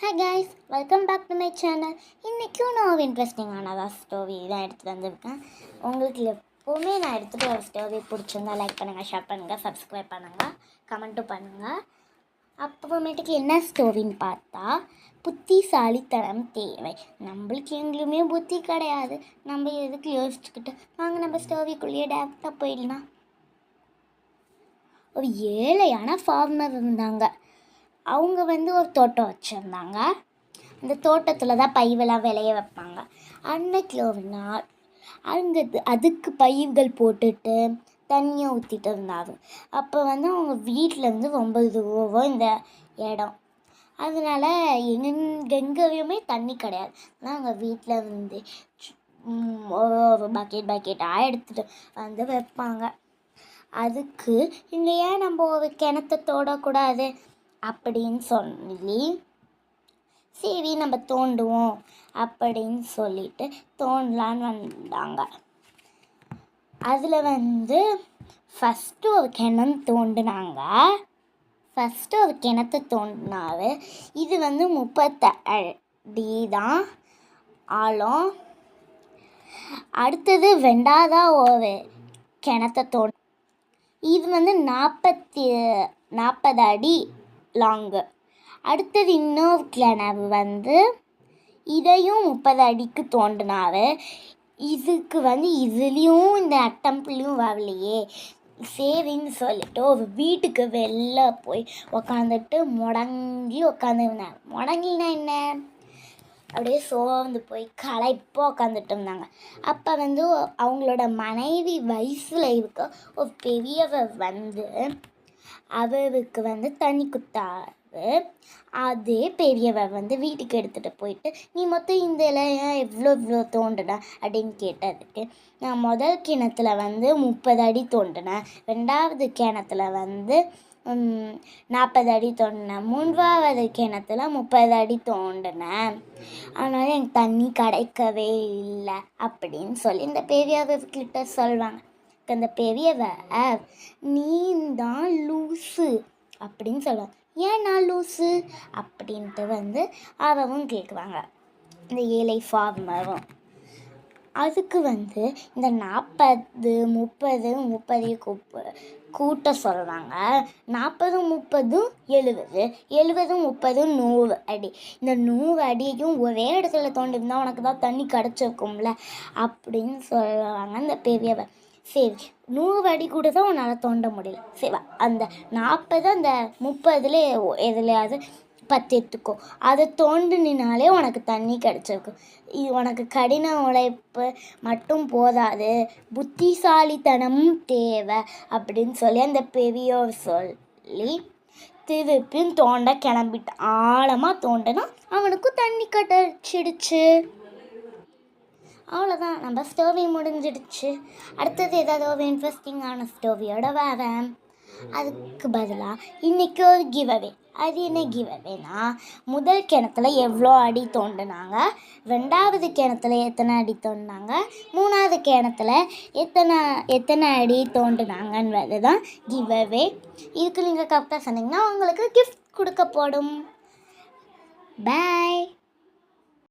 Hi guys, welcome back to my channel. இன்றைக்கும் நான் ஒரு இன்ட்ரெஸ்டிங்கான ஸ்டோரி தான் எடுத்துகிட்டு வந்திருக்கேன். உங்களுக்கு எப்போவுமே நான் எடுத்துகிட்டு ஒரு ஸ்டோரி பிடிச்சிருந்தா லைக் பண்ணுங்கள், ஷேர் பண்ணுங்கள், சப்ஸ்கிரைப் பண்ணுங்கள், கமெண்ட்டும் பண்ணுங்கள். அப்புறமேட்டுக்கு என்ன ஸ்டோரின்னு பார்த்தா, புத்திசாலித்தனம் தேவை. நம்மளுக்கு எங்களுமே புத்தி கிடையாது, நம்ம எதுக்கு யோசிச்சுக்கிட்டு வாங்க நம்ம ஸ்டோரிக்குள்ளேயே டேரெக்டாக போயிடலாம். ஒரு ஏழையான ஃபார்மர் இருந்தாங்க. அவங்க ஒரு தோட்டம் வச்சுருந்தாங்க. அந்த தோட்டத்தில் தான் பயிரெல்லாம் விளைய வைப்பாங்க. அன்னைக்கு ஒரு நாள் அதுக்கு பயிர்கள் போட்டுட்டு தண்ணியை ஊற்றிட்டு இருந்தாங்க. அப்போ அவங்க வீட்டிலேருந்து ரொம்ப தூரம் இந்த இடம், அதனால் எங்கேயுமே தண்ணி கிடையாது. ஆனால் அவங்க வீட்டில் இருந்து ஒரு பக்கெட்டாக எடுத்துகிட்டு வந்து வைப்பாங்க. அதுக்கு இங்கே ஏன் நம்ம ஒரு கிணத்தை தோடக்கூடாது அப்படின்னு சொல்லி, சரி நம்ம தோண்டுவோம் அப்படின்னு சொல்லிட்டு தோண்டலான்னு வந்தாங்க. அதில் ஃபஸ்ட்டு ஒரு கிணத்தை தோண்டினாரு. இது 30 அடி தான் ஆழம். அடுத்தது 2ஆவதாக ஒரு கிணத்தை இது 40 அடி லாங்கு. அடுத்தது இன்னொரு கிணறு இதையும் 30 அடிக்கு தோண்டினாரு. இதுக்கு இதுலேயும் இந்த அட்டம்புலையும் வரலையே, சரின்னு சொல்லிட்டு ஒரு வீட்டுக்கு வெளில போய் உக்காந்துட்டு முடங்கி உக்காந்துருந்தாங்க. முடங்கினா என்ன, அப்படியே சோர்ந்து போய் களைப்பாக உட்காந்துட்டு இருந்தாங்க. அப்போ அவங்களோட மனைவி வயசில் இருக்க ஒரு பெரியவர் அவருக்கு தண்ணி குத்தாரு. அதே பெரியவர் வீட்டுக்கு எடுத்துகிட்டு போயிட்டு, நீ மொத்தம் இந்த இலையா எவ்வளோ தோண்டுன அப்படின்னு கேட்டதுக்கு, நான் முதல் கிணத்துல 30 அடி தோண்டினேன், 2ஆவது கிணத்துல 40 அடி தோண்டினேன், 3ஆவது கிணத்துல 30 அடி தோண்டினேன், அதனால எனக்கு தண்ணி கிடைக்கவே இல்லை அப்படின்னு சொல்லி இந்த பெரியவர்கிட்ட சொல்லுவாங்க. அந்த பெரியவர், நீ தான் லூசு அப்படின்னு சொல்லுவாங்க. ஏன் நான் லூசு அப்படின்ட்டு அவவும் கேட்குவாங்க, இந்த ஏழை ஃபார்மரும். அதுக்கு இந்த 40, 30 கூட்ட சொல்லுவாங்க. 40, 30, 70, 70, 30, 100 அடி. இந்த 100 அடியையும் ஒரே இடத்துல தோண்டிருந்தா உனக்கு தான் தண்ணி கிடச்சிருக்கும்ல அப்படின்னு சொல்லுவாங்க அந்த பெரியவர். சரி, 100 அடி கூட தான் உன்னால் தோண்ட முடியல, சரி அந்த 40, அந்த 30 எதுலையாவது 10 எடுத்துக்கோ, அதை தோண்டினாலே உனக்கு தண்ணி கிடச்சிருக்கும். இது உனக்கு கடின உழைப்பு மட்டும் போதாது, புத்திசாலித்தனமும் தேவை அப்படின்னு சொல்லி அந்த பெரியோர் சொல்லி திருப்பியும் தோண்ட கிளம்பிட்டு ஆழமாக தோண்டினா அவனுக்கும் தண்ணி கிடச்சிடுச்சு. அவ்வளோதான், நம்ம ஸ்டோரி முடிஞ்சிடுச்சு. அடுத்தது ஏதாவது ஒரு இன்ட்ரெஸ்டிங்கான ஸ்டோரியோட வரேன். அதுக்கு பதிலாக இன்றைக்கி ஒரு கிவ்அவே. அது என்ன கிவ்அவேனா, முதல் கிணத்துல எவ்வளோ அடி தோண்டினாங்க, 2ஆவது கிணத்துல எத்தனை அடி தோண்டினாங்க, 3ஆவது கிணத்துல எத்தனை அடி தோண்டினாங்கன்றது தான் கிவ்அவே. இதுக்கு நீங்கள் கரெக்டாக சொன்னீங்கன்னா உங்களுக்கு கிஃப்ட் கொடுக்கப்படும். பாய்.